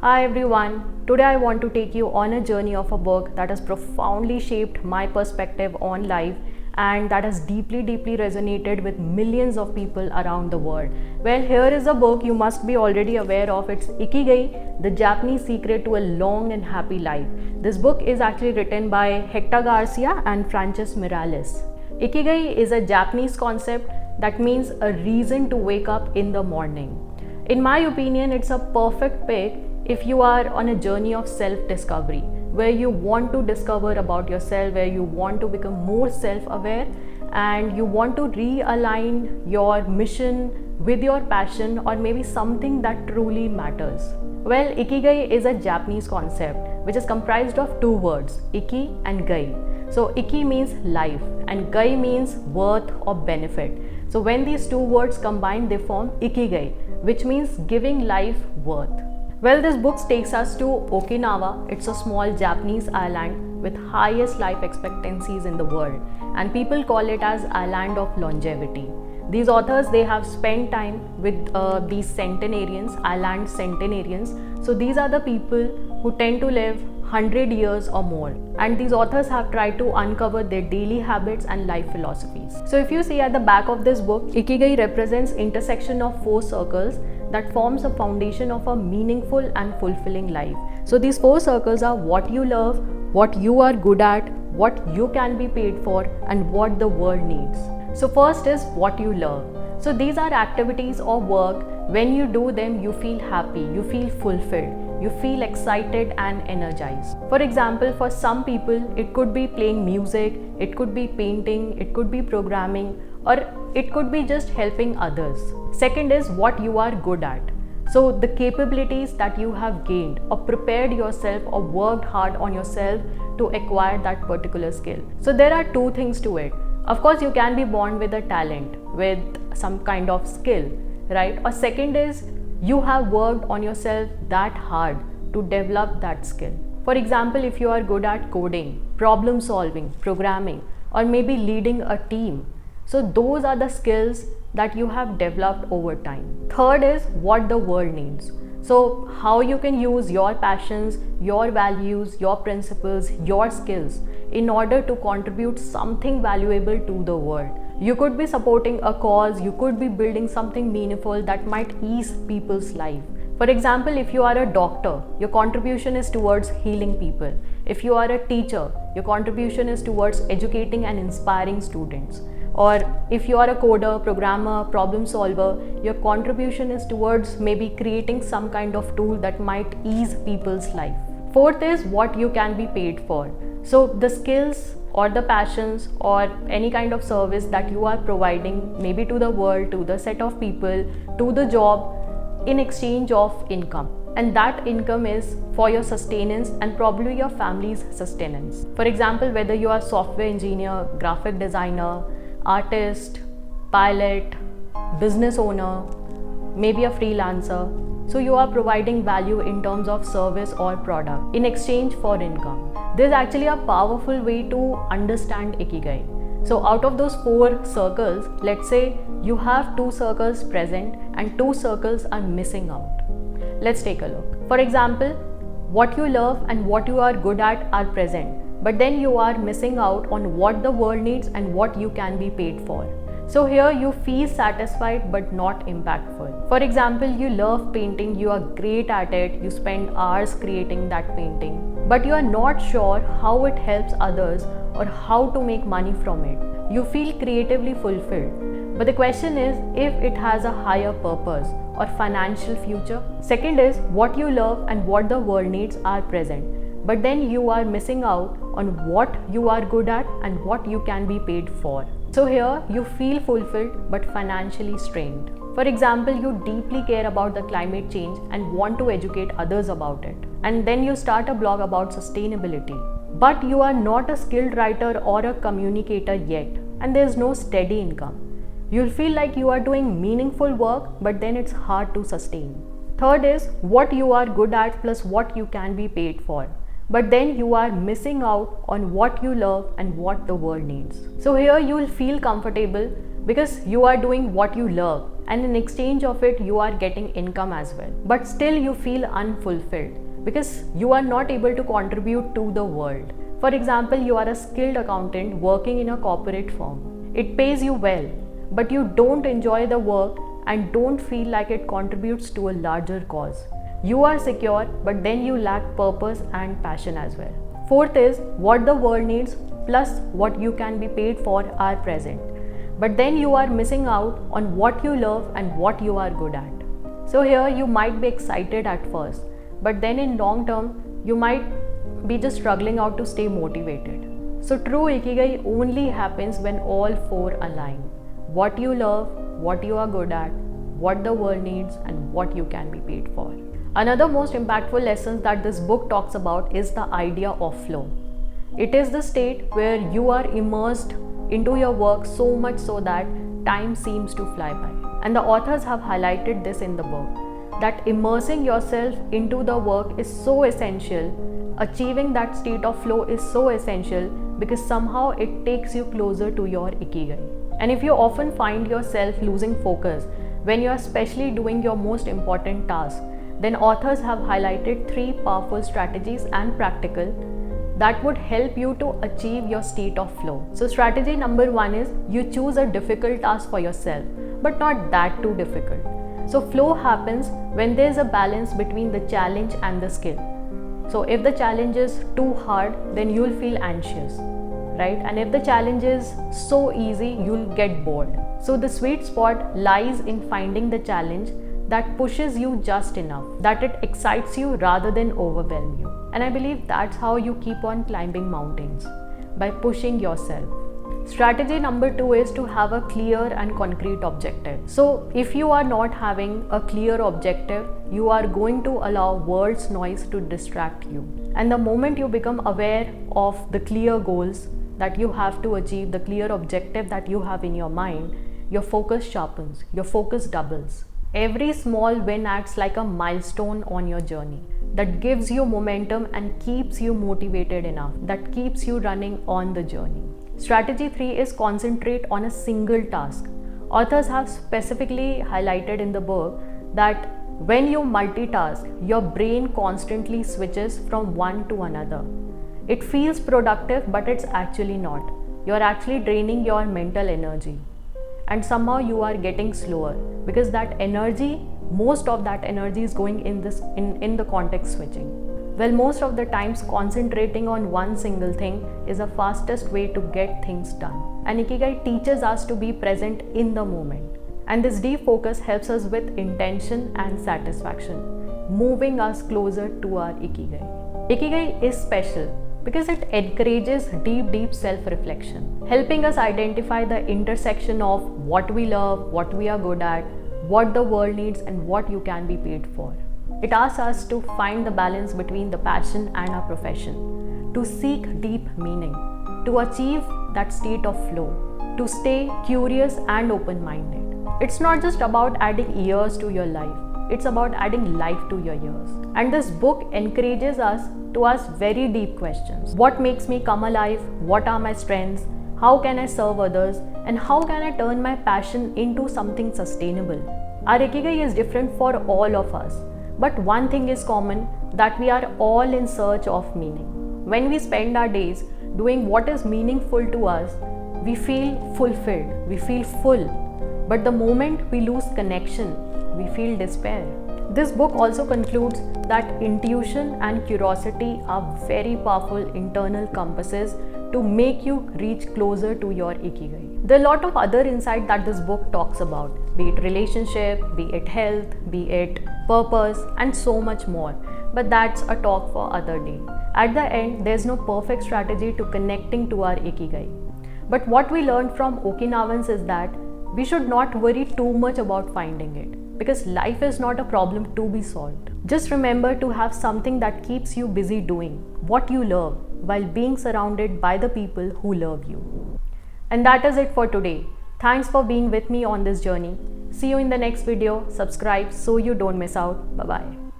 Hi everyone, today I want to take you on a journey of a book that has profoundly shaped my perspective on life and that has deeply resonated with millions of people around the world. Well, here is a book you must be already aware of. It's Ikigai, the Japanese secret to a long and happy life. This book is actually written by Hector Garcia and Frances Miralles. Ikigai is a Japanese concept that means a reason to wake up in the morning. In my opinion, it's a perfect pick if you are on a journey of self-discovery, where you want to discover about yourself, where you want to become more self-aware and you want to realign your mission with your passion or maybe something that truly matters. Well, Ikigai is a Japanese concept which is comprised of two words, Iki and Gai. So Iki means life and Gai means worth or benefit. So when these two words combine, they form Ikigai, which means giving life worth. Well, this book takes us to Okinawa. It's a small Japanese island with highest life expectancies in the world, and people call it as island of longevity. These authors, they have spent time with these centenarians, island centenarians. So these are the people who tend to live 100 years or more, and these authors have tried to uncover their daily habits and life philosophies. So if you see at the back of this book, Ikigai represents intersection of 4 circles that forms a foundation of a meaningful and fulfilling life. So these 4 circles are what you love, what you are good at, what you can be paid for, and what the world needs. So first is what you love. So these are activities or work, when you do them you feel happy, you feel fulfilled, you feel excited and energized. For example, for some people it could be playing music, it could be painting, it could be programming, or it could be just helping others. Second is what you are good at. So the capabilities that you have gained or prepared yourself or worked hard on yourself to acquire that particular skill. So there are 2 things to it. Of course, you can be born with a talent, with some kind of skill, right? Or second is you have worked on yourself that hard to develop that skill. For example, if you are good at coding, problem solving, programming, or maybe leading a team, so those are the skills that you have developed over time. Third is what the world needs. So how you can use your passions, your values, your principles, your skills in order to contribute something valuable to the world. You could be supporting a cause, you could be building something meaningful that might ease people's life. For example, if you are a doctor, your contribution is towards healing people. If you are a teacher, your contribution is towards educating and inspiring students. Or if you are a coder, programmer, problem solver, your contribution is towards maybe creating some kind of tool that might ease people's life. Fourth is what you can be paid for. So the skills or the passions or any kind of service that you are providing maybe to the world, to the set of people, to the job in exchange of income. And that income is for your sustenance and probably your family's sustenance. For example, whether you are a software engineer, graphic designer, artist, pilot, business owner, maybe a freelancer. So you are providing value in terms of service or product in exchange for income. This is actually a powerful way to understand Ikigai. So out of those 4 circles, let's say you have 2 circles present and 2 circles are missing out. Let's take a look. For example, what you love and what you are good at are present, but then you are missing out on what the world needs and what you can be paid for. So here you feel satisfied but not impactful. For example, you love painting, you are great at it, you spend hours creating that painting, but you are not sure how it helps others or how to make money from it. You feel creatively fulfilled, but the question is if it has a higher purpose or financial future. Second is what you love and what the world needs are present, but then you are missing out on what you are good at and what you can be paid for. So here you feel fulfilled but financially strained. For example, you deeply care about the climate change and want to educate others about it. And then you start a blog about sustainability. But you are not a skilled writer or a communicator yet, and there is no steady income. You'll feel like you are doing meaningful work, but then it's hard to sustain. Third is what you are good at plus what you can be paid for. But then you are missing out on what you love and what the world needs. So here you will feel comfortable because you are doing what you love and in exchange of it you are getting income as well, but still you feel unfulfilled because you are not able to contribute to the world. For example, you are a skilled accountant working in a corporate firm. It pays you well, but you don't enjoy the work and don't feel like it contributes to a larger cause. You are secure, but then you lack purpose and passion as well. Fourth is what the world needs plus what you can be paid for are present. But then you are missing out on what you love and what you are good at. So here you might be excited at first, but then in long term, you might be just struggling out to stay motivated. So true Ikigai only happens when all four align. What you love, what you are good at, what the world needs, and what you can be paid for. Another most impactful lesson that this book talks about is the idea of flow. It is the state where you are immersed into your work so much so that time seems to fly by. And the authors have highlighted this in the book, that immersing yourself into the work is so essential. Achieving that state of flow is so essential because somehow it takes you closer to your Ikigai. And if you often find yourself losing focus when you are especially doing your most important task, then authors have highlighted 3 powerful strategies and practical that would help you to achieve your state of flow. So strategy number 1 is you choose a difficult task for yourself, but not that too difficult. So flow happens when there is a balance between the challenge and the skill. So if the challenge is too hard, then you'll feel anxious, right? And if the challenge is so easy, you'll get bored. So the sweet spot lies in finding the challenge that pushes you just enough, that it excites you rather than overwhelm you. And I believe that's how you keep on climbing mountains, by pushing yourself. Strategy number 2 is to have a clear and concrete objective. So if you are not having a clear objective, you are going to allow world's noise to distract you. And the moment you become aware of the clear goals that you have to achieve, the clear objective that you have in your mind, your focus sharpens, your focus doubles. Every small win acts like a milestone on your journey that gives you momentum and keeps you motivated enough, that keeps you running on the journey. Strategy 3 is concentrate on a single task. Authors have specifically highlighted in the book that when you multitask, your brain constantly switches from one to another. It feels productive, but it's actually not. You're actually draining your mental energy. And somehow you are getting slower because that energy, most of that energy is going in the context switching. Well, most of the times concentrating on one single thing is the fastest way to get things done. And Ikigai teaches us to be present in the moment. And this deep focus helps us with intention and satisfaction, moving us closer to our Ikigai. Ikigai is special because it encourages deep self-reflection, helping us identify the intersection of what we love, what we are good at, what the world needs, and what you can be paid for. It asks us to find the balance between the passion and our profession, to seek deep meaning, to achieve that state of flow, to stay curious and open-minded. It's not just about adding years to your life, it's about adding life to your years. And this book encourages us to ask very deep questions. What makes me come alive? What are my strengths? How can I serve others? And how can I turn my passion into something sustainable? Our Ikigai is different for all of us. But one thing is common, that we are all in search of meaning. When we spend our days doing what is meaningful to us, we feel fulfilled, we feel full. But the moment we lose connection, we feel despair. This book also concludes that intuition and curiosity are very powerful internal compasses to make you reach closer to your Ikigai. There are a lot of other insight that this book talks about, be it relationship, be it health, be it purpose, and so much more. But that's a talk for other day. At the end, there's no perfect strategy to connecting to our Ikigai. But what we learned from Okinawans is that we should not worry too much about finding it, because life is not a problem to be solved. Just remember to have something that keeps you busy doing what you love while being surrounded by the people who love you. And that is it for today. Thanks for being with me on this journey. See you in the next video. Subscribe so you don't miss out. Bye-bye.